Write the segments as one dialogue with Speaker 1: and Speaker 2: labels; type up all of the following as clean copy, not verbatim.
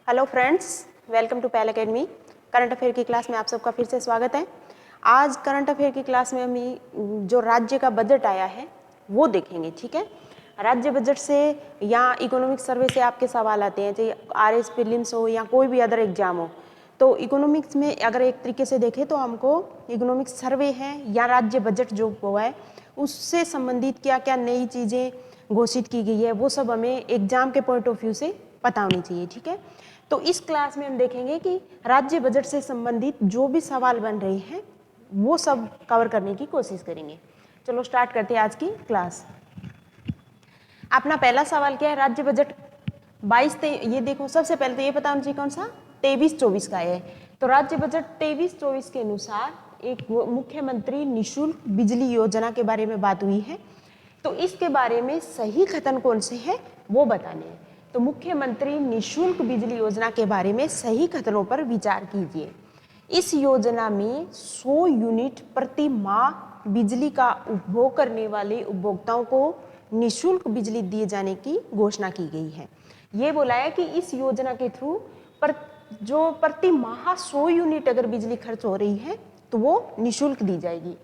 Speaker 1: Hello friends, welcome to पहल academy. Current affair की class में आप सबका फिर से स्वागत है। आज करंट अफेयर की क्लास में हम जो राज्य का बजट आया है वो देखेंगे। ठीक है, राज्य बजट से या इकोनॉमिक सर्वे से आपके सवाल आते हैं, चाहे आरएस प्रीलिम्स हो या कोई भी अदर एग्जाम हो। तो इकोनॉमिक्स में अगर एक तरीके से देखें तो हमको इकोनॉमिक सर्वे है या राज्य बजट जो हुआ है उससे संबंधित क्या क्या नई चीज़ें घोषित की गई है वो सब हमें एग्जाम के पॉइंट ऑफ व्यू से पता होनी चाहिए। ठीक है, तो इस क्लास में हम देखेंगे कि राज्य बजट से संबंधित जो भी सवाल बन रहे हैं वो सब कवर करने की कोशिश करेंगे। चलो स्टार्ट करते हैं आज की क्लास। अपना पहला सवाल क्या है, राज्य बजट 22 ये देखो, सबसे पहले तो ये पता होना चाहिए कौन सा 23-24 का है। तो राज्य बजट 23-24 के अनुसार एक मुख्यमंत्री निशुल्क बिजली योजना के बारे में बात हुई है। तो इसके बारे में सही कथन कौन से है वो बताने हैं। तो मुख्यमंत्री निशुल्क बिजली योजना के बारे में सही कथनों पर विचार कीजिए। इस योजना में 100 यूनिट प्रति माह बिजली का उपभोग करने वाले उपभोक्ताओं को निशुल्क बिजली दिए जाने की घोषणा की गई है। ये बोला है कि इस योजना के थ्रू जो प्रति माह 100 यूनिट अगर बिजली खर्च हो रही है तो वो निशुल्क दी जाएगी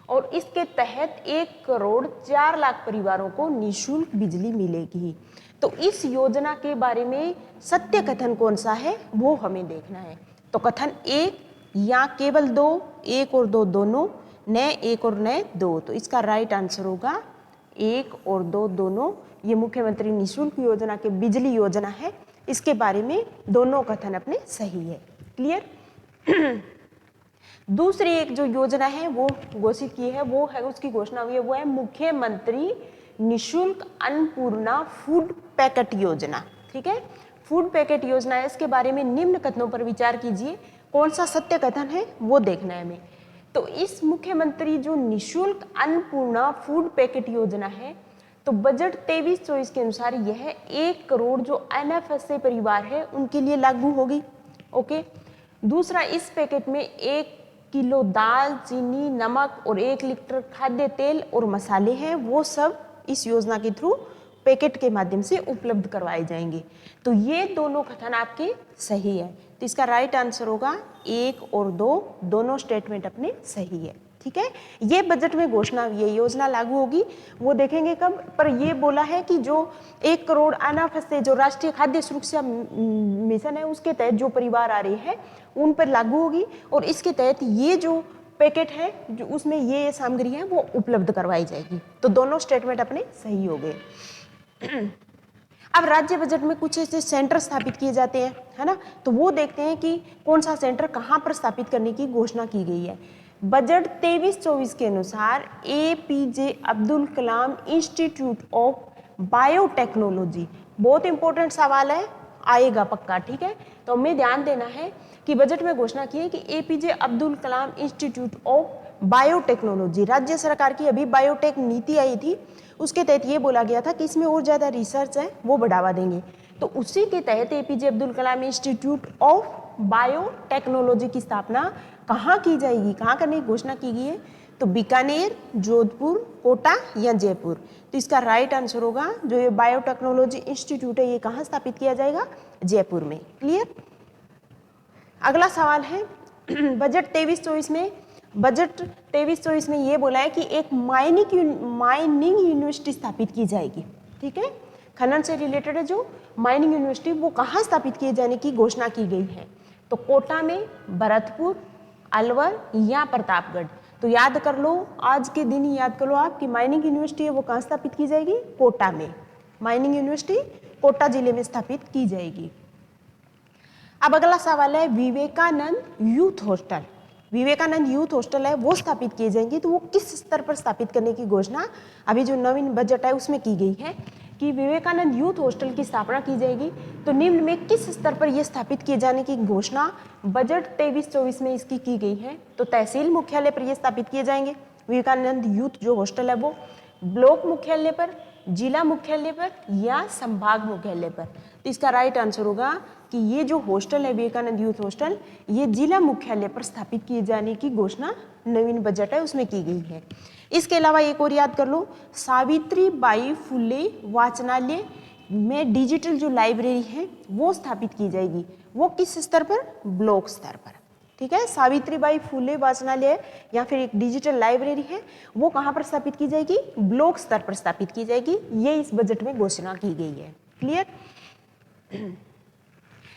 Speaker 1: और इसके तहत 1,04,00,000 परिवारों को निशुल्क बिजली मिलेगी। तो इस योजना के बारे में सत्य कथन कौन सा है वो हमें देखना है। तो कथन एक या केवल दो, एक और दो दोनों, न एक और न दो। तो इसका राइट आंसर होगा एक और दो दोनों। ये मुख्यमंत्री निशुल्क योजना के बिजली योजना है, इसके बारे में दोनों कथन अपने सही है। क्लियर। दूसरी एक जो योजना है वो घोषित की है, वो है उसकी घोषणा हुई है, वो है मुख्यमंत्री निशुल्क अन्नपूर्णा फूड पैकेट योजना। ठीक है, फूड पैकेट योजना है, इसके बारे में निम्न कथनों पर विचार कीजिए। कौन सा सत्य कथन है वो देखना है हमें। तो इस मुख्यमंत्री जो निशुल्क अन्नपूर्णा फूड पैकेट योजना है, तो बजट 23-24 के अनुसार यह 1 करोड़ जो एनएफएसए परिवार है उनके लिए लागू होगी। ओके, दूसरा, इस पैकेट में 1 किलो दाल, चीनी, नमक और 1 लीटर खाद्य तेल और मसाले हैं, वो सब इस योजना के थ्रू पैकेट के माध्यम से उपलब्ध करवाए जाएंगे। तो ये दोनों कथन आपके सही है। तो इसका राइट आंसर होगा 1 और 2, दोनों स्टेटमेंट अपने सही है। ठीक है, ये बजट में घोषणा हुई है, योजना लागू होगी, वो देखेंगे कब। पर ये बोला है कि जो 1 करोड़ एनएफएसए जो राष्ट्रीय खाद्य सुरक्षा मिशन है उसके तहत जो परिवार आ रहे हैं उन पर लागू होगी और इसके तहत ये जो पैकेट है जो उसमें ये सामग्री है वो उपलब्ध करवाई जाएगी। तो दोनों स्टेटमेंट अपने सही हो गए। अब राज्य बजट में कुछ ऐसे सेंटर स्थापित किए जाते हैं, है ना, तो वो देखते हैं कि कौन सा सेंटर कहाँ पर स्थापित करने की घोषणा की गई है। बजट 23-24 के अनुसार APJ Abdul Kalam institute of biotechnology, बहुत इंपॉर्टेंट सवाल है, आएगा पक्का। ठीक है, तो हमें ध्यान देना है कि बजट में घोषणा की है कि APJ Abdul Kalam institute of biotechnology, राज्य सरकार की अभी बायोटेक नीति आई थी, उसके तहत ये बोला गया था कि इसमें और ज़्यादा रिसर्च है वो बढ़ावा देंगे। तो उसी के तहत APJ Abdul Kalam institute of biotechnology की स्थापना कहाँ की जाएगी, कहाँ करने की घोषणा की गई है। तो बीकानेर, जोधपुर, कोटा या जयपुर। तो इसका राइट आंसर होगा जो ये बायोटेक्नोलॉजी इंस्टीट्यूट है ये कहाँ स्थापित किया जाएगा, जयपुर में। क्लियर। अगला सवाल है बजट 23-24 में ये बोला है कि एक माइनिंग यूनिवर्सिटी स्थापित की जाएगी। ठीक है, खनन से रिलेटेड है जो माइनिंग यूनिवर्सिटी वो कहाँ स्थापित किए जाने की घोषणा की गई है। तो कोटा में, भरतपुर, अलवर या प्रतापगढ़। तो याद कर लो, आज के दिन ही याद कर लो आप कि माइनिंग यूनिवर्सिटी है वो कहाँ स्थापित की जाएगी, कोटा में। माइनिंग यूनिवर्सिटी कोटा जिले में स्थापित की जाएगी। अब अगला सवाल है Vivekananda youth hostel. Vivekananda youth hostel है वो स्थापित किए जाएंगे, तो वो किस स्तर पर स्थापित करने की घोषणा अभी जो नवीन बजट है उसमें की गई है कि विवेकानंद यूथ हॉस्टल की स्थापना की जाएगी। तो निम्न में किस स्तर पर यह स्थापित किए जाने की घोषणा बजट 23-24 में इसकी की गई है। तो तहसील मुख्यालय पर यह स्थापित किए जाएंगे विवेकानंद यूथ जो हॉस्टल है वो, ब्लॉक मुख्यालय पर, जिला मुख्यालय पर या संभाग मुख्यालय पर। तो इसका राइट आंसर होगा कि ये जो हॉस्टल है विवेकानंद यूथ हॉस्टल ये जिला मुख्यालय पर स्थापित किए जाने की घोषणा नवीन बजट है उसमें की गई है। इसके अलावा एक और याद कर लो, सावित्रीबाई फुले वाचनालय में डिजिटल जो लाइब्रेरी है वो स्थापित की जाएगी। वो किस स्तर पर? ब्लॉक स्तर पर। ठीक है, सावित्रीबाई फुले वाचनालय या फिर एक डिजिटल लाइब्रेरी है वो कहाँ पर स्थापित की जाएगी? ब्लॉक स्तर पर स्थापित की जाएगी। ये इस बजट में घोषणा की गई है। क्लियर?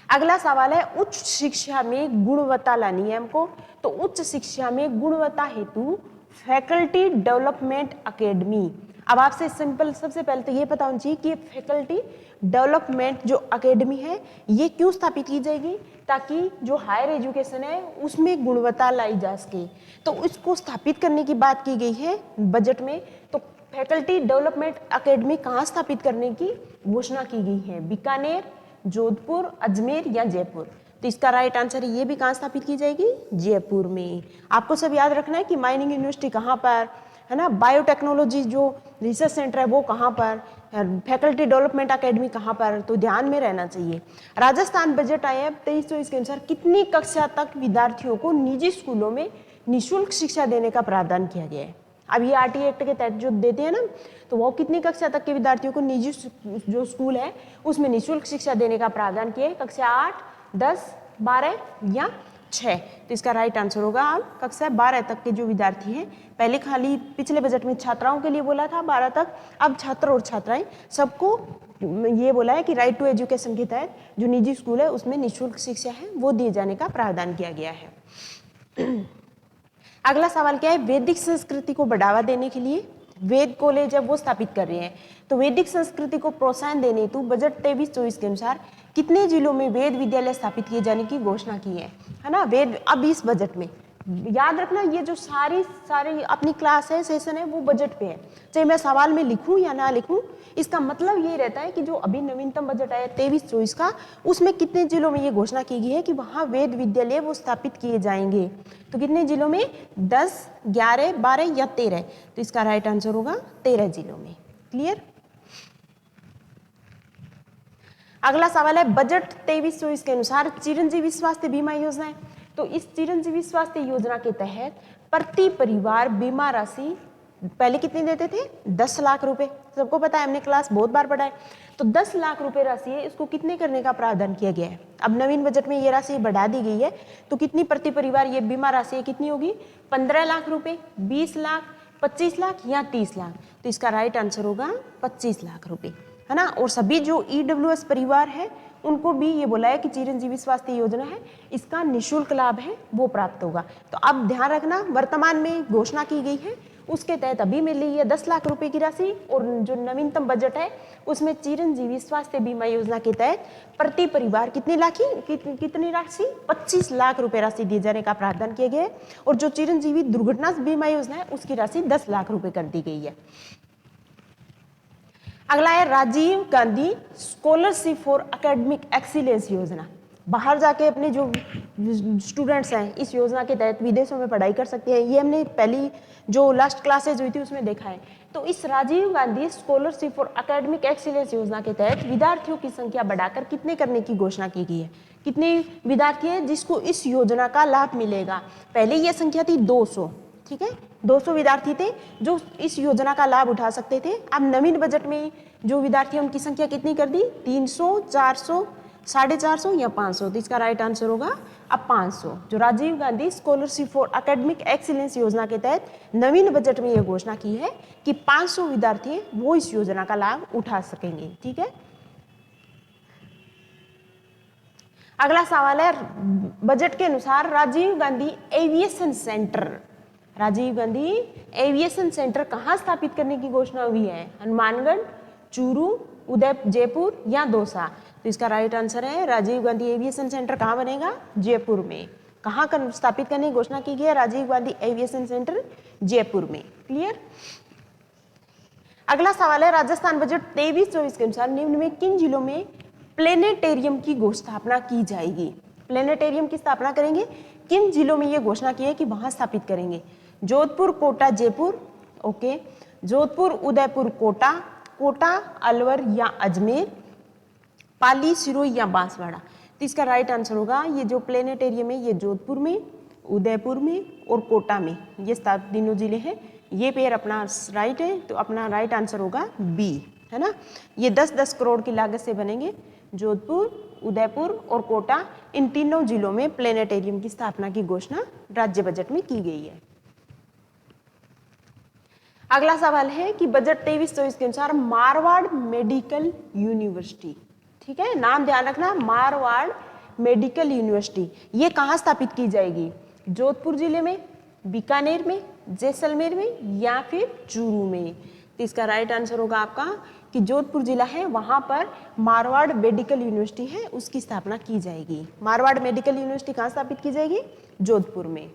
Speaker 1: अगला सवाल है उच्च शिक्षा में गुणवत्ता लानी है हमको। तो उच्च शिक्षा में गुणवत्ता हेतु फैकल्टी डेवलपमेंट अकेडमी। अब आपसे सिंपल सबसे पहले तो ये पता होना चाहिए कि फैकल्टी डेवलपमेंट जो अकेडमी है ये क्यों स्थापित की जाएगी? ताकि जो हायर एजुकेशन है उसमें गुणवत्ता लाई जा सके। तो इसको स्थापित करने की बात की गई है बजट में। तो फैकल्टी डेवलपमेंट अकेडमी कहाँ स्थापित करने की घोषणा की गई है? बीकानेर, जोधपुर, अजमेर या जयपुर? तो इसका राइट आंसर है ये भी कहाँ स्थापित की जाएगी? जयपुर में। आपको सब याद रखना है कि माइनिंग यूनिवर्सिटी कहाँ पर है ना, बायोटेक्नोलॉजी जो रिसर्च सेंटर है वो कहाँ पर, फैकल्टी डेवलपमेंट अकेडमी कहाँ पर, तो ध्यान में रहना चाहिए। राजस्थान बजट आया 23-24 के अनुसार कितनी कक्षा तक विद्यार्थियों को निजी स्कूलों में निःशुल्क शिक्षा देने का प्रावधान किया गया है? अब ये आरटी एक्ट के तहत जो देते हैं ना, तो वो कितनी कक्षा तक के विद्यार्थियों को निजी जो स्कूल है उसमें निःशुल्क शिक्षा देने का प्रावधान किया है? कक्षा 8, 10, 12 या 6? तो इसका राइट आंसर होगा आप कक्षा 12 तक के जो विद्यार्थी हैं। पहले खाली पिछले बजट में छात्राओं के लिए बोला था 12 तक, अब छात्र और छात्राएं सबको ये बोला है कि राइट टू एजुकेशन के तहत जो निजी स्कूल है उसमें निःशुल्क शिक्षा है वो दिए जाने का प्रावधान किया गया है। अगला सवाल क्या है? वैदिक संस्कृति को बढ़ावा देने के लिए वेद कॉलेज है वो स्थापित कर रहे हैं। तो वैदिक संस्कृति को प्रोत्साहन देने हेतु बजट 23-24 के अनुसार कितने जिलों में वेद विद्यालय स्थापित किए जाने की घोषणा की है ना? वेद अब इस बजट में याद रखना, ये जो सारी अपनी क्लास है, सेशन है, वो बजट पे है। चाहे मैं सवाल में लिखूं या ना लिखूं, इसका मतलब ये रहता है कि जो अभी नवीनतम बजट आया 23-24 का, उसमें कितने जिलों में ये घोषणा की गई है कि वहां वेद विद्यालय वो स्थापित किए जाएंगे। तो कितने जिलों में? 10, 11, 12 या 13? तो इसका राइट आंसर होगा 13 जिलों में। क्लियर? अगला सवाल है बजट 23-24 के अनुसार चिरंजीवी स्वास्थ्य बीमा योजना है। तो इस चिरंजीवी स्वास्थ्य योजना के तहत प्रति परिवार बीमा राशि पहले कितनी देते थे? 10 लाख रुपए। सबको पता है, हमने क्लास बहुत बार पढ़ा है। तो 10 लाख रुपए राशि है, इसको कितने करने का प्रावधान किया गया है? अब नवीन बजट में ये राशि बढ़ा दी गई है। तो कितनी प्रति परिवार ये बीमा राशि कितनी होगी? 15 लाख रुपए, 20 लाख, 25 लाख या 30 लाख? तो इसका राइट आंसर होगा 25 लाख रुपए, है ना। और सभी जो EWS परिवार है उनको भी ये बोला है कि चिरंजीवी स्वास्थ्य योजना है, इसका निःशुल्क लाभ है वो प्राप्त होगा। तो अब ध्यान रखना, वर्तमान में घोषणा की गई है उसके तहत अभी मिल रही है 10 लाख रुपए की राशि, और जो नवीनतम बजट है उसमें चिरंजीवी स्वास्थ्य बीमा योजना के तहत प्रति परिवार कितनी राशि? 25 लाख रुपए राशि दिए जाने का प्रावधान किया गया है। और जो चिरंजीवी दुर्घटना बीमा योजना है उसकी राशि 10 लाख रुपए कर दी गई है। अगला है Rajiv Gandhi scholarship for academic excellence योजना। बाहर जाके अपने जो स्टूडेंट्स हैं इस योजना के तहत विदेशों में पढ़ाई कर सकते हैं। ये हमने पहली जो लास्ट क्लासेज हुई थी उसमें देखा है। तो इस Rajiv Gandhi scholarship for academic excellence योजना के तहत विद्यार्थियों की संख्या बढ़ाकर कितने करने की घोषणा की गई है? कितने विद्यार्थी हैं जिसको इस योजना का लाभ मिलेगा? पहले ये संख्या थी 200, ठीक है, 200 विद्यार्थी थे जो इस योजना का लाभ उठा सकते थे। अब नवीन बजट में जो विद्यार्थी हैं उनकी संख्या कितनी कर दी? 300, 400, 450 या 500? तो इसका राइट आंसर होगा अब 500। जो Rajiv Gandhi scholarship for academic excellence योजना के तहत नवीन बजट में यह घोषणा की है कि 500 विद्यार्थी वो इस योजना का लाभ उठा सकेंगे। ठीक है, अगला सवाल है बजट के अनुसार राजीव गांधी एविएशन सेंटर कहाँ स्थापित करने की घोषणा हुई है? हनुमानगढ़, चूरू, जयपुर या दौसा? तो इसका राइट आंसर है राजीव गांधी एविएशन सेंटर कहाँ बनेगा? जयपुर में। कहाँ स्थापित करने की घोषणा की गई है? राजीव गांधी एविएशन सेंटर जयपुर में। क्लियर? अगला सवाल है राजस्थान बजट 23-24 के अनुसार निम्न में किन जिलों में प्लेनेटेरियम की स्थापना की जाएगी? प्लेनेटेरियम की स्थापना करेंगे, किन जिलों में यह घोषणा की है कि वहां स्थापित करेंगे? जोधपुर, कोटा, जयपुर? ओके, जोधपुर, उदयपुर, कोटा, अलवर या अजमेर? पाली, सिरोही या बांसवाड़ा? तो इसका राइट आंसर होगा ये जो प्लेनेटेरियम है ये जोधपुर में, उदयपुर में और कोटा में, ये 7 तीनों जिले हैं। ये पेयर अपना राइट है, तो अपना राइट आंसर होगा बी। है ना। ये 10-10 करोड़ की लागत से बनेंगे। जोधपुर, उदयपुर और कोटा, इन तीनों जिलों में प्लेनेटेरियम की स्थापना की घोषणा राज्य बजट में की गई है। अगला सवाल है कि बजट 23-24 के अनुसार मारवाड़ मेडिकल यूनिवर्सिटी, ठीक है, नाम ध्यान रखना, मारवाड़ मेडिकल यूनिवर्सिटी, ये कहाँ स्थापित की जाएगी? जोधपुर जिले में, बीकानेर में, जैसलमेर में या फिर चूरू में? तो इसका राइट आंसर होगा आपका कि जोधपुर जिला है वहां पर मारवाड़ मेडिकल यूनिवर्सिटी है, उसकी स्थापना की जाएगी। मारवाड़ मेडिकल यूनिवर्सिटी कहाँ स्थापित की जाएगी? जोधपुर में।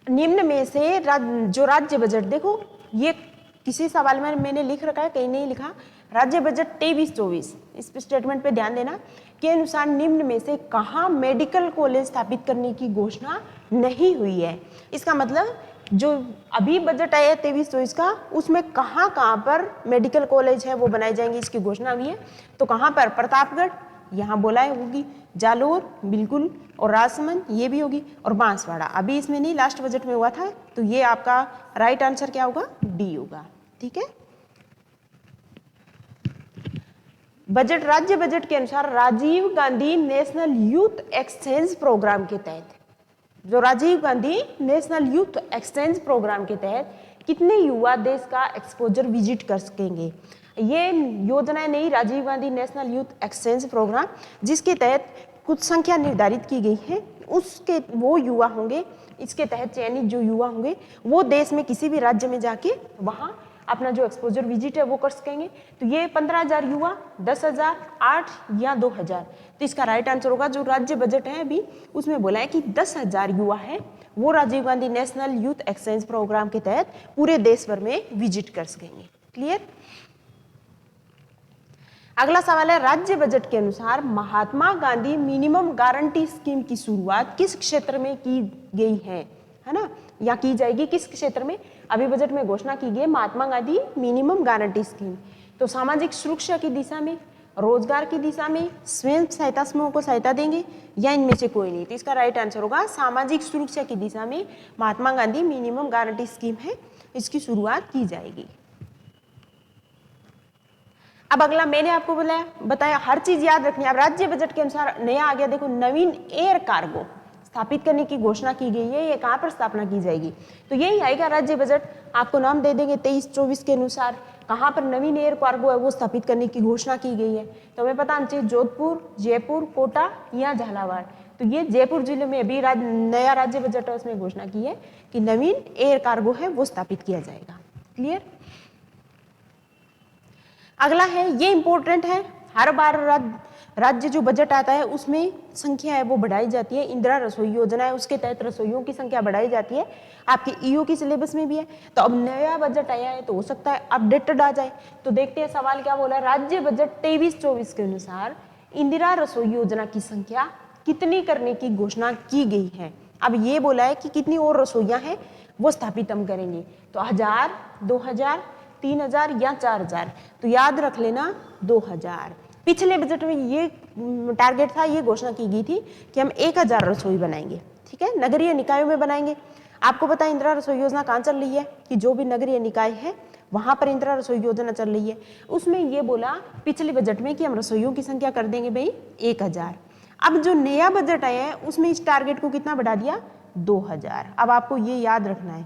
Speaker 1: निम्न में से जो राज्य बजट, देखो ये किसी सवाल में मैंने लिख रखा है, कहीं नहीं लिखा, राज्य बजट 23-24, इस स्टेटमेंट पे ध्यान देना, के अनुसार निम्न में से कहाँ मेडिकल कॉलेज स्थापित करने की घोषणा नहीं हुई है। इसका मतलब जो अभी बजट आया है 23-24 का, उसमें कहाँ कहाँ पर मेडिकल कॉलेज है वो बनाए जाएंगे, इसकी घोषणा हुई है। तो कहाँ पर? प्रतापगढ़, यहाँ बोला है होगी, जालोर बिल्कुल, और राजसमंद ये भी होगी, और बांसवाड़ा अभी इसमें नहीं, लास्ट बजट में हुआ था। तो ये आपका राइट आंसर क्या होगा? डी होगा। ठीक है। बजट, राज्य बजट के अनुसार Rajiv Gandhi national youth exchange programme के तहत, जो Rajiv Gandhi national youth exchange programme के तहत कितने युवा देश का एक्सपोजर विजिट कर सकेंगे? ये योजना नहीं, Rajiv Gandhi national youth exchange programme, जिसके तहत कुछ संख्या निर्धारित की गई है, उसके वो युवा होंगे, इसके तहत चयनित जो युवा होंगे वो देश में किसी भी राज्य में जाके वहां अपना जो एक्सपोजर विजिट है वो कर सकेंगे। तो ये 15,000 युवा, 10,000, 8 या 2,000। तो इसका राइट आंसर होगा, जो राज्य बजट है अभी उसमें बोला है कि 10,000 युवा है वो Rajiv Gandhi national youth exchange programme के तहत पूरे देश भर में विजिट कर सकेंगे। क्लियर। अगला सवाल है, राज्य बजट के अनुसार Mahatma Gandhi minimum guarantee scheme की शुरुआत किस क्षेत्र में की गई है ना, या की जाएगी किस क्षेत्र में? अभी बजट में घोषणा की गई Mahatma Gandhi minimum guarantee scheme. तो सामाजिक सुरक्षा की दिशा में, रोजगार की दिशा में, स्वयं सहायता समूह को सहायता देंगे, या इनमें से कोई नहीं? तो इसका राइट आंसर होगा सामाजिक सुरक्षा की दिशा में Mahatma Gandhi minimum guarantee scheme है, इसकी शुरुआत की जाएगी। अब अगला मैंने आपको बताया हर चीज याद रखनी है। अब राज्य बजट के अनुसार नया आ गया, देखो, नवीन एयर कार्गो स्थापित करने की घोषणा की गई है। ये कहां पर स्थापना की जाएगी? तो यही आएगा राज्य बजट, आपको नाम दे देंगे 23-24 के अनुसार कहां पर नवीन एयर कार्गो है वो स्थापित करने की घोषणा की गई है। तो हमें पता होना चाहिए जोधपुर, जयपुर, कोटा या झालावाड़। तो ये जयपुर जिले में अभी नया राज्य बजट है, उसमें घोषणा की है कि नवीन एयर कार्गो है वो स्थापित किया जाएगा। क्लियर। अगला है, ये इंपॉर्टेंट है, हर बार राज्य जो बजट आता है उसमें संख्या है वो बढ़ाई जाती है। इंदिरा रसोई योजना है, उसके तहत रसोइयों की संख्या बढ़ाई जाती है, आपके ईओ की सिलेबस में भी है। तो अब नया बजट आया है तो हो सकता है अपडेटेड आ जाए। तो देखते हैं सवाल क्या बोला है। राज्य बजट 23-24 के अनुसार इंदिरा रसोई योजना की संख्या कितनी करने की घोषणा की गई है? अब ये बोला है कि कितनी और रसोइयां हैं वो स्थापित हम करेंगे। तो 1000, 2000, 3000 या 4000। तो याद रख लेना 2000। पिछले बजट में ये टारगेट था, ये घोषणा की गई थी कि हम 1000 रसोई बनाएंगे। ठीक है, नगरीय निकायों में बनाएंगे। आपको पता है इंदिरा रसोई योजना कहाँ चल रही है कि जो भी नगरीय निकाय है वहां पर इंदिरा रसोई योजना चल रही है। उसमें ये बोला पिछले बजट में कि हम रसोइयों की संख्या कर देंगे भाई 1000। अब जो नया बजट आया है उसमें इस टारगेट को कितना बढ़ा दिया? 2000। अब आपको ये याद रखना है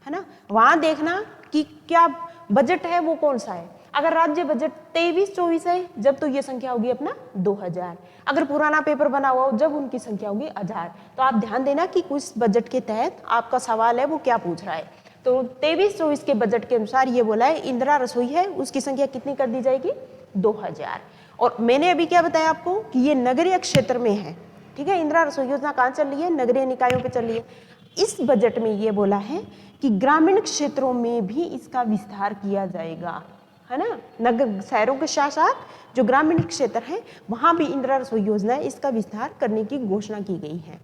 Speaker 1: ना, वहां देखना कि क्या बजट है वो कौन सा है। अगर राज्य बजट 23-24 है जब तो ये संख्या होगी अपना 2000। अगर पुराना पेपर बना हुआ हो जब उनकी संख्या होगी 1000। तो आप ध्यान देना कि कुछ बजट के तहत आपका सवाल है वो क्या पूछ रहा है। तो 23-24 के बजट के अनुसार ये बोला है इंदिरा रसोई है उसकी संख्या कितनी कर दी जाएगी? 2000। और मैंने अभी क्या बताया आपको कि ये नगरीय क्षेत्र में है। ठीक है, इंदिरा रसोई योजना कहाँ चल रही है? नगरीय निकायों पे चल रही है। इस बजट में ये बोला है कि ग्रामीण क्षेत्रों में भी इसका विस्तार किया जाएगा, है ना। नगर शहरों के साथ साथ जो ग्रामीण क्षेत्र है वहां भी इंदिरा रसोई योजना है इसका विस्तार करने की घोषणा की गई है।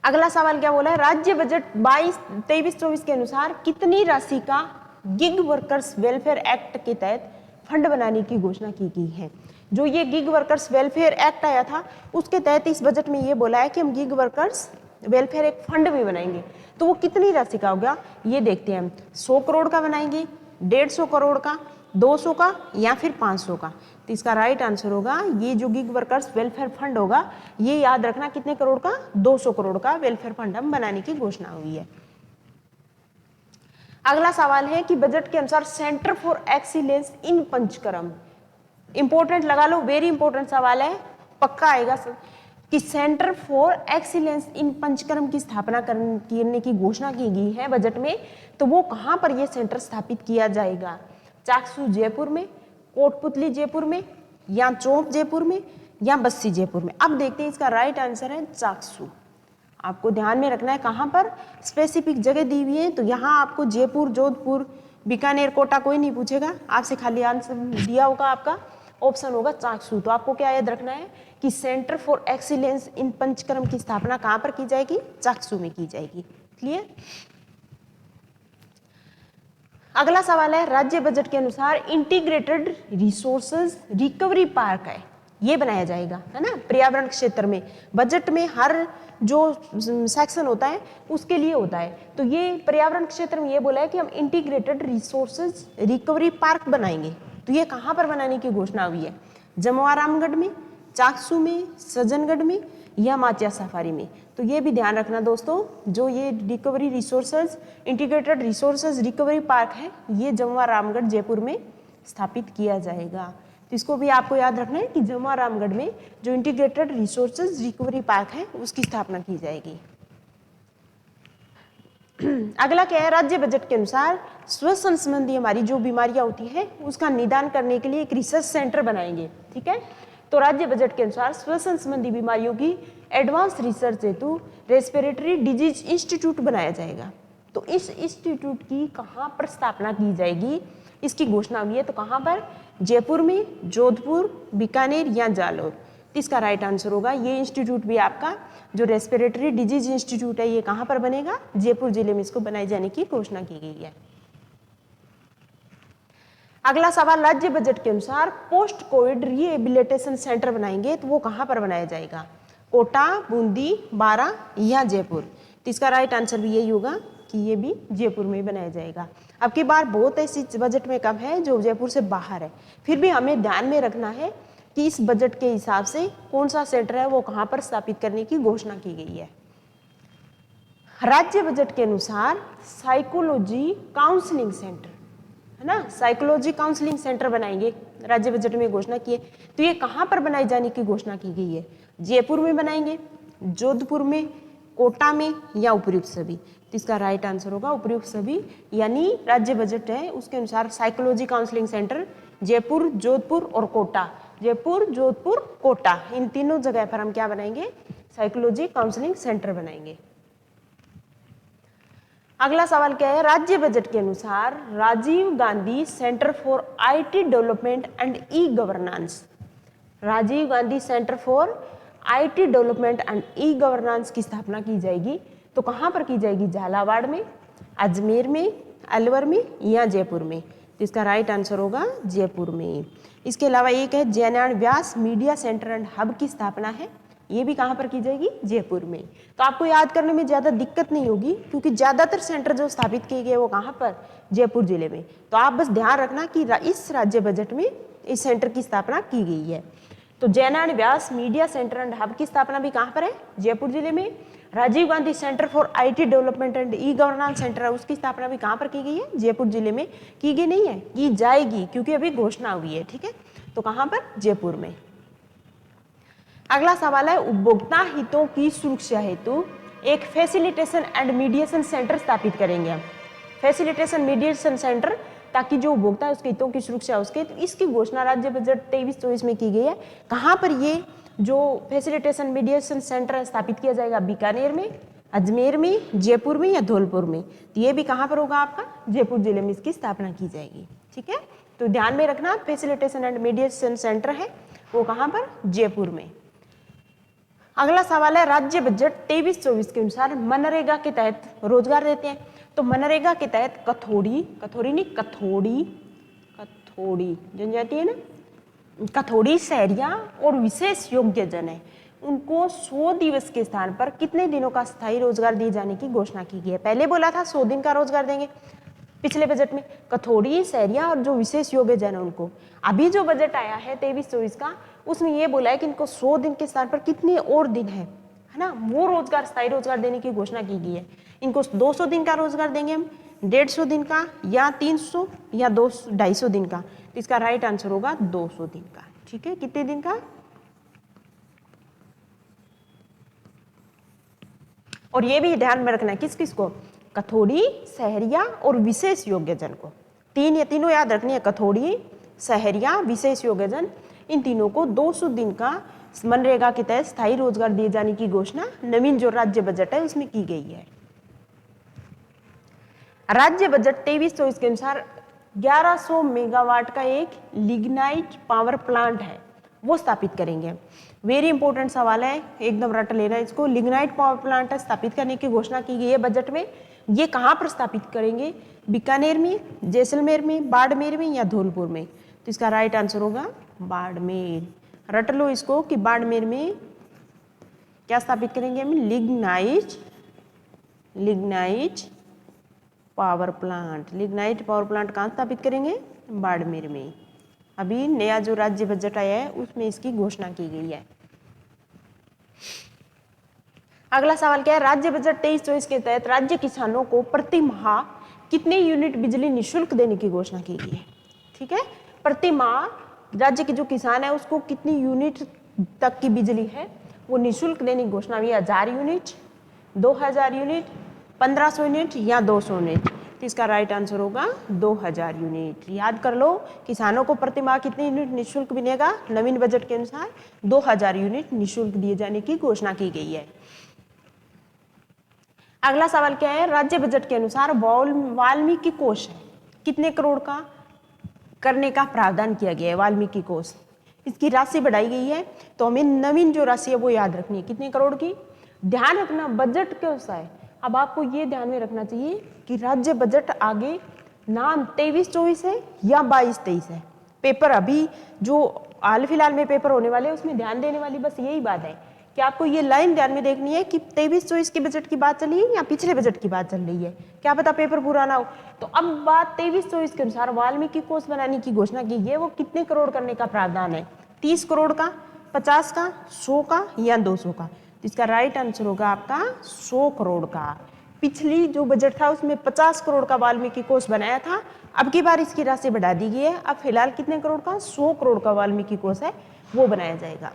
Speaker 1: अगला सवाल क्या बोला है? राज्य बजट 23-24 के अनुसार कितनी राशि का गिग वर्कर्स वेलफेयर एक्ट के तहत फंड बनाने की घोषणा की गई है? जो ये गिग वर्कर्स वेलफेयर एक्ट आया था उसके तहत इस बजट में ये बोला है कि हम गिग वर्कर्स वेलफेयर एक फंड भी बनाएंगे। तो वो कितनी राशि का होगा ये देखते हैं हम। 100 करोड़ का बनाएंगे, 150 करोड़ का, 200 का या फिर 500 का। तो इसका राइट आंसर होगा ये जो गिग वर्कर्स वेलफेयर फंड होगा, ये याद रखना कितने करोड़ का, 200 करोड़ का वेलफेयर फंड हम बनाने की घोषणा हुई है। अगला सवाल है कि बजट के अनुसार centre for excellence in panchakarma, important लगा लो, वेरी इंपॉर्टेंट सवाल है, पक्का आएगा कि centre for excellence in panchakarma की स्थापना करने की घोषणा की गई है बजट में। तो वो कहां पर ये सेंटर स्थापित किया जाएगा? चाकसू जयपुर में, कोटपुतली जयपुर में, या चौक जयपुर में, या बस्सी जयपुर में। अब देखते हैं, इसका राइट आंसर है चाकसू। आपको ध्यान में रखना है कहां पर, स्पेसिफिक जगह दी हुई है, तो यहाँ आपको जयपुर, जोधपुर, बीकानेर, कोटा कोई नहीं पूछेगा, आपसे खाली आंसर दिया होगा, आपका ऑप्शन होगा चाकसू। तो आपको क्या याद रखना है कि centre for excellence in panchakarma की स्थापना कहां पर की जाएगी? चाकसू में की जाएगी। क्लियर? अगला सवाल है, राज्य बजट के अनुसार इंटीग्रेटेड रिसोर्सेज रिकवरी पार्क है, ये बनाया जाएगा, है ना, पर्यावरण क्षेत्र में। बजट में हर जो सेक्शन होता है उसके लिए होता है, तो ये पर्यावरण क्षेत्र में ये बोला है कि हम इंटीग्रेटेड रिसोर्सेज रिकवरी पार्क बनाएंगे। तो ये कहाँ पर बनाने की घोषणा हुई है? जमवारामगढ़ में, चाकसू में, सज्जनगढ़ में, या माचिया सफारी में। तो ये भी ध्यान रखना दोस्तों, जो ये recovery resources integrated resources recovery park है, ये जमवारामगढ़ जयपुर में स्थापित किया जाएगा। तो इसको भी आपको याद रखना है कि जमवारामगढ़ में जो इंटीग्रेटेड रिसोर्सेज रिकवरी पार्क है उसकी स्थापना की जाएगी। अगला क्या है, राज्य बजट के अनुसार श्वसन संबंधी हमारी जो बीमारियां होती है उसका निदान करने के लिए एक रिसर्च सेंटर बनाएंगे। ठीक है, तो राज्य बजट के अनुसार श्वसन संबंधी बीमारियों की एडवांस रिसर्च हेतु रेस्पिरेटरी डिजीज इंस्टीट्यूट बनाया जाएगा। तो इस इंस्टीट्यूट की कहाँ पर स्थापना की जाएगी, इसकी घोषणा हुई है। तो कहाँ पर? जयपुर में, जोधपुर, बीकानेर या जालोर। तो इसका राइट आंसर होगा ये इंस्टीट्यूट भी आपका जो रेस्पिरेटरी डिजीज इंस्टीट्यूट है, ये कहाँ पर बनेगा? जयपुर जिले में इसको बनाए जाने की घोषणा की गई है। अगला सवाल, राज्य बजट के अनुसार पोस्ट कोविड रिहेबिलिटेशन सेंटर बनाएंगे, तो वो कहाँ पर बनाया जाएगा? कोटा, बूंदी, बारा या जयपुर। तो इसका राइट आंसर भी यही होगा कि ये भी जयपुर में बनाया जाएगा। अब की बार बहुत ऐसी बजट में कम है जो जयपुर से बाहर है, फिर भी हमें ध्यान में रखना है कि इस बजट के हिसाब से कौन सा सेंटर है वो कहाँ पर स्थापित करने की घोषणा की गई है। राज्य बजट के अनुसार साइकोलॉजी काउंसलिंग सेंटर, है ना, साइकोलॉजी काउंसलिंग सेंटर बनाएंगे, राज्य बजट में घोषणा की है। तो ये कहाँ पर बनाए जाने की घोषणा की गई है? जयपुर में बनाएंगे, जोधपुर में, कोटा में, या उपयुक्त सभी। तो इसका राइट आंसर होगा उपयुक्त सभी, यानी राज्य बजट है उसके अनुसार psychology counselling centre Jaipur, Jodhpur और कोटा, जयपुर, जोधपुर, कोटा, इन तीनों जगह पर हम क्या बनाएंगे? साइकोलॉजी काउंसलिंग सेंटर बनाएंगे। अगला सवाल क्या है, राज्य बजट के अनुसार Rajiv Gandhi centre for IT development and e governance, Rajiv Gandhi centre for IT development and e governance की स्थापना की जाएगी। तो कहाँ पर की जाएगी? झालावाड़ में, अजमेर में, अलवर में या जयपुर में। तो इसका राइट आंसर होगा जयपुर में। इसके अलावा एक है Jainarayan Vyas media centre and hub की स्थापना है, ये भी कहाँ पर की जाएगी? जयपुर में। तो आपको याद करने में ज़्यादा दिक्कत नहीं होगी क्योंकि ज़्यादातर सेंटर जो स्थापित किए गए वो कहाँ पर? जयपुर जिले में। तो आप बस ध्यान रखना कि इस राज्य बजट में इस सेंटर की स्थापना की गई है। तो Jainarayan Vyas media centre and hub की स्थापना भी कहाँ पर है? जयपुर जिले में। Rajiv Gandhi centre for IT development and e governance centre है, उसकी स्थापना भी कहाँ पर की गई है? जयपुर जिले में। की गई नहीं है, की जाएगी क्योंकि अभी घोषणा हुई है। ठीक है, तो कहाँ पर? जयपुर में। अगला सवाल है, उपभोक्ता हितों की सुरक्षा हेतु एक फैसिलिटेशन एंड मीडिएशन सेंटर स्थापित करेंगे हम। फैसिलिटेशन मीडिएशन सेंटर, ताकि जो उपभोक्ता है उसके हितों की सुरक्षा हो सके। तो इसकी घोषणा राज्य बजट 23-24 में की गई है। कहाँ पर ये जो फैसिलिटेशन मीडिएशन सेंटर स्थापित किया जाएगा? बीकानेर में, अजमेर में, जयपुर में या धौलपुर में। तो ये भी कहाँ पर होगा आपका? जयपुर जिले में इसकी स्थापना की जाएगी। ठीक है, तो ध्यान में रखना फैसिलिटेशन एंड मीडिएशन सेंटर है वो कहाँ पर? जयपुर में। अगला सवाल है, राज्य बजट 23-24 के अनुसार मनरेगा के तहत रोजगार देते हैं। तो मनरेगा के तहत कथोड़ी जनजाति है ना, कथोड़ी शहरिया और विशेष योग्य जन है, उनको 100 दिवस के स्थान पर कितने दिनों का स्थायी रोजगार दिए जाने की घोषणा की गई है? पहले बोला था 100 दिन का रोजगार देंगे, पिछले बजट में कथोड़ी, सहरिया और जो विशेष योग्यजन है उनको। अभी जो बजट आया है 23-24 का, उसमें ये बोला है कि इनको 100 दिन के स्थान पर कितने और दिन है ना, वो रोजगार, स्थायी रोजगार देने की घोषणा की गई है। इनको 200 दिन का रोजगार देंगे हम, 150 दिन का, या 300 या 250 दिन का। तो इसका राइट आंसर होगा 200 दिन का। ठीक है, कितने दिन का? और ये भी ध्यान में रखना है किस किस को, कथोड़ी, सहरिया और विशेष योग्यजन को। तीनों याद रखनी है, कथोड़ी, सहरिया, विशेष योग्यजन। इन तीनों को 200 दिन का मनरेगा के तहत स्थायी रोजगार दिए जाने की घोषणा नवीन जो राज्य बजट है उसमें की गई है। राज्य बजट 23-24 के अनुसार 1100 मेगावाट का एक लिग्नाइट पावर प्लांट है, वो स्थापित करेंगे। वेरी इंपॉर्टेंट सवाल है, एकदम रट लेना इसको। लिग्नाइट पावर प्लांट स्थापित करने की घोषणा की गई है बजट में। ये कहाँ पर स्थापित करेंगे? बीकानेर में, जैसलमेर में, बाड़मेर में या धौलपुर में? तो इसका राइट आंसर होगा बाड़मेर। रट लो इसको कि बाड़मेर में क्या स्थापित करेंगे हम? Lignite power plant. Lignite power plant कहाँ स्थापित करेंगे? बाड़मेर में। अभी नया जो राज्य बजट आया है उसमें इसकी घोषणा की गई है। अगला सवाल क्या है? राज्य बजट 23-24 के तहत राज्य किसानों को प्रति माह कितने यूनिट बिजली निःशुल्क देने की घोषणा की गई है? ठीक है, प्रति माह राज्य के जो किसान है उसको कितनी यूनिट तक की बिजली है वो निःशुल्क देने की घोषणा हुई है। 1000 यूनिट, 2000 यूनिट, 1500 यूनिट या 200 यूनिट? तो इसका राइट आंसर होगा 2000 यूनिट। याद कर लो, किसानों को प्रति माह कितने यूनिट निःशुल्क मिलेगा? नवीन बजट के अनुसार 2000 यूनिट निःशुल्क दिए जाने की घोषणा की गई है। अगला सवाल क्या है? राज्य बजट के अनुसार वाल्मीकि कोष है कितने करोड़ का करने का प्रावधान किया गया है? वाल्मीकि कोष, इसकी राशि बढ़ाई गई है, तो हमें नवीन जो राशि है वो याद रखनी है। कितने करोड़ की? ध्यान रखना बजट के अनुसार। अब आपको ये ध्यान में रखना चाहिए कि राज्य बजट आगे नाम 23-24 है या 22-23 है। पेपर अभी जो हाल फिलहाल में पेपर होने वाले उसमें ध्यान देने वाली बस यही बात है कि आपको ये लाइन ध्यान में देखनी है कि 23-24 की बजट की बात चल रही है या पिछले बजट की बात चल रही है। क्या पता पेपर पूरा ना हो। तो अब बात 23-24 के अनुसार वाल्मीकि कोष बनाने की घोषणा की है, वो कितने करोड़ करने का प्रावधान है? 30 करोड़ का, 50 का, 100 का या 200 का? तो इसका राइट आंसर होगा आपका 100 करोड़ का। पिछली जो बजट था उसमें 50 करोड़ का वाल्मीकि कोष बनाया था, अब की बार इसकी राशि बढ़ा दी गई है। अब फिलहाल कितने करोड़ का? 100 करोड़ का वाल्मीकि कोष है वो बनाया जाएगा।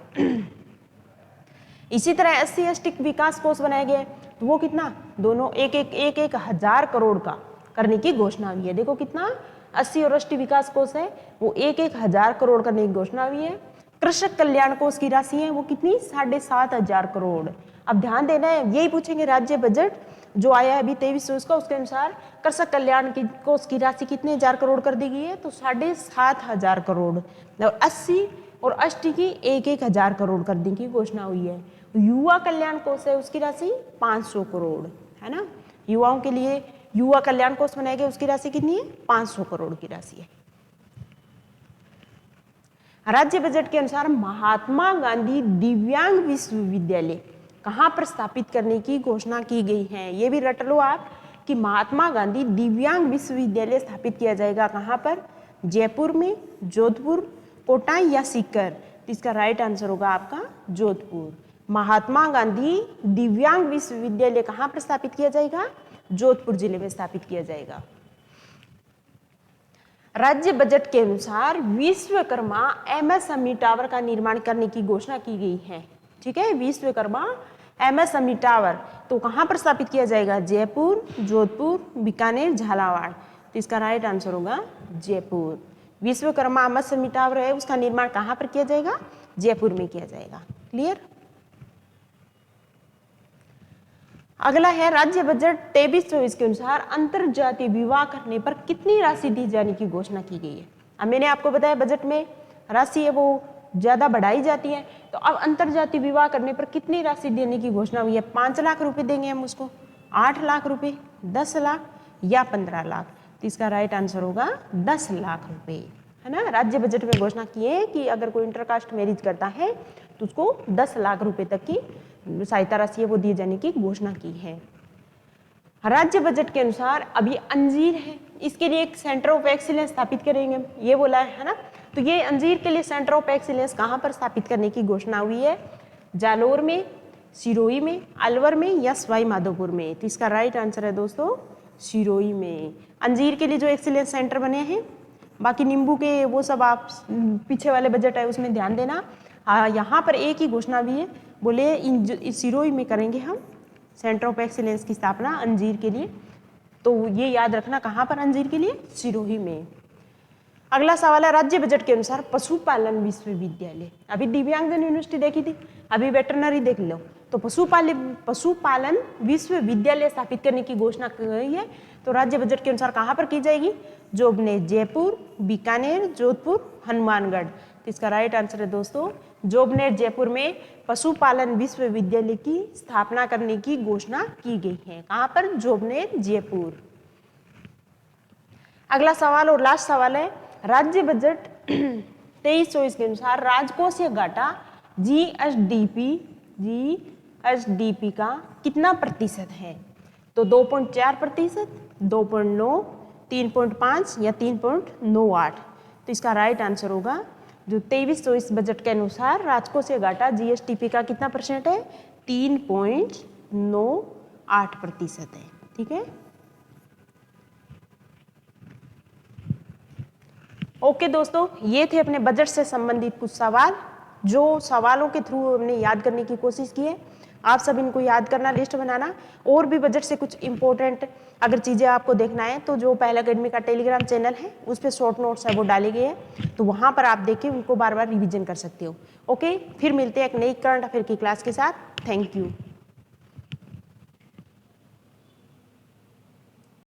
Speaker 1: इसी तरह SC/ST विकास कोष बनाया गया है, तो वो कितना? दोनों एक 1000 करोड़ का करने की घोषणा हुई है। देखो कितना, 80 और ST विकास कोष है वो एक 1000 करोड़ करने की घोषणा हुई है। कृषक कल्याण कोष की राशि है वो कितनी? 7500 करोड़। अब ध्यान देना है, यही पूछेंगे राज्य बजट जो आया है अभी 23-24 का, उसके अनुसार कृषक कल्याण की कोष की राशि कितने 1000 करोड़ कर दी गई है? तो 7500 करोड़। और 80 और ST की एक 1000 करोड़ करने की घोषणा हुई है। युवा कल्याण कोष है उसकी राशि 500 करोड़ है ना। युवाओं के लिए युवा कल्याण कोष बनाया गया, उसकी राशि कितनी है? 500 करोड़ की राशि है। राज्य बजट के अनुसार महात्मा गांधी दिव्यांग विश्वविद्यालय कहाँ पर स्थापित करने की घोषणा की गई है? ये भी रट लो आप कि महात्मा गांधी दिव्यांग विश्वविद्यालय स्थापित किया जाएगा कहाँ पर? जयपुर में, जोधपुर, कोटा या सीकर? तो इसका राइट आंसर होगा आपका जोधपुर। महात्मा गांधी दिव्यांग विश्वविद्यालय कहाँ पर स्थापित किया जाएगा? जोधपुर जिले में स्थापित किया जाएगा। राज्य बजट के अनुसार विश्वकर्मा MSME टावर का निर्माण करने की घोषणा की गई है। ठीक है, विश्वकर्मा MSME टावर तो कहाँ पर स्थापित किया जाएगा? जयपुर, जोधपुर, बीकानेर, झालावाड़? तो इसका राइट आंसर होगा जयपुर। विश्वकर्मा MSME टावर है उसका निर्माण कहाँ पर किया जाएगा? जयपुर में किया जाएगा। क्लियर? अगला है राज्य बजट 23-24 के अनुसार अंतरजातीय विवाह करने पर कितनी राशि दी जाने की घोषणा की गई है? अब मैंने आपको बताया बजट में राशि है वो ज्यादा बढ़ाई जाती है, तो अब अंतरजातीय विवाह करने पर कितनी राशि देने की घोषणा हुई है? 5 लाख रुपए देंगे हम उसको, 8 लाख रुपए, 10 लाख या 15 लाख? तो इसका राइट आंसर होगा 10 लाख रुपए है ना। राज्य बजट में घोषणा की है कि अगर कोई इंटरकास्ट मैरिज करता है तो उसको 10 लाख रुपए तक की सहायता राशि है वो दिए जाने की घोषणा की है। राज्य बजट के अनुसार अब ये अंजीर है इसके लिए एक सेंटर ऑफ एक्सीलेंस स्थापित करेंगे, ये बोला है ना। तो ये अंजीर के लिए सेंटर ऑफ एक्सीलेंस कहाँ पर स्थापित करने की घोषणा हुई है? जालोर में, सिरोही में, अलवर में या सवाई माधोपुर में? तो इसका राइट आंसर है दोस्तों सिरोही में। अंजीर के लिए जो एक्सीलेंस सेंटर बने हैं, बाकी नींबू के वो सब आप पीछे वाले बजट है उसमें ध्यान देना। यहाँ पर एक ही घोषणा भी है, बोले इन सिरोही में करेंगे हम सेंटर ऑफ एक्सीलेंस की स्थापना अंजीर के लिए। तो ये याद रखना, कहाँ पर? अंजीर के लिए सिरोही में। अगला सवाल है, राज्य बजट के अनुसार पशुपालन विश्वविद्यालय, अभी दिव्यांगजन यूनिवर्सिटी देखी थी, अभी वेटरनरी देख लो। तो पशुपालन विश्वविद्यालय स्थापित करने की घोषणा की गई है। तो राज्य बजट के अनुसार कहाँ पर की जाएगी? जोबनेर, जयपुर, बीकानेर, जोधपुर, हनुमानगढ़। तो इसका राइट आंसर है दोस्तों जोबनेर, जयपुर में पशुपालन विश्वविद्यालय की स्थापना करने की घोषणा की गई है। कहाँ पर? जोबनेर, जयपुर। अगला सवाल और लास्ट सवाल है, राज्य बजट 23-24 के अनुसार राजकोषीय घाटा जीएसडीपी का कितना प्रतिशत है? तो 2.4%, 2.9, 3.5 या 3.98। तो इसका राइट आंसर होगा जो 23-24 बजट के अनुसार राजकोषीय घाटा जीएसडीपी का कितना परसेंट है? 3.98% है। ठीक है, ओके दोस्तों, ये थे अपने बजट से संबंधित कुछ सवाल, जो सवालों के थ्रू हमने याद करने की कोशिश की है। आप सब इनको याद करना, लिस्ट बनाना। और भी बजट से कुछ इंपॉर्टेंट अगर चीज़ें आपको देखना है तो जो पहल एकेडमी का टेलीग्राम चैनल है उस पर शॉर्ट नोट्स है वो डाले गए हैं, तो वहाँ पर आप देख के उनको बार बार रिवीजन कर सकते हो। ओके, फिर मिलते हैं एक नई करंट अफेयर की क्लास के साथ। Thank you.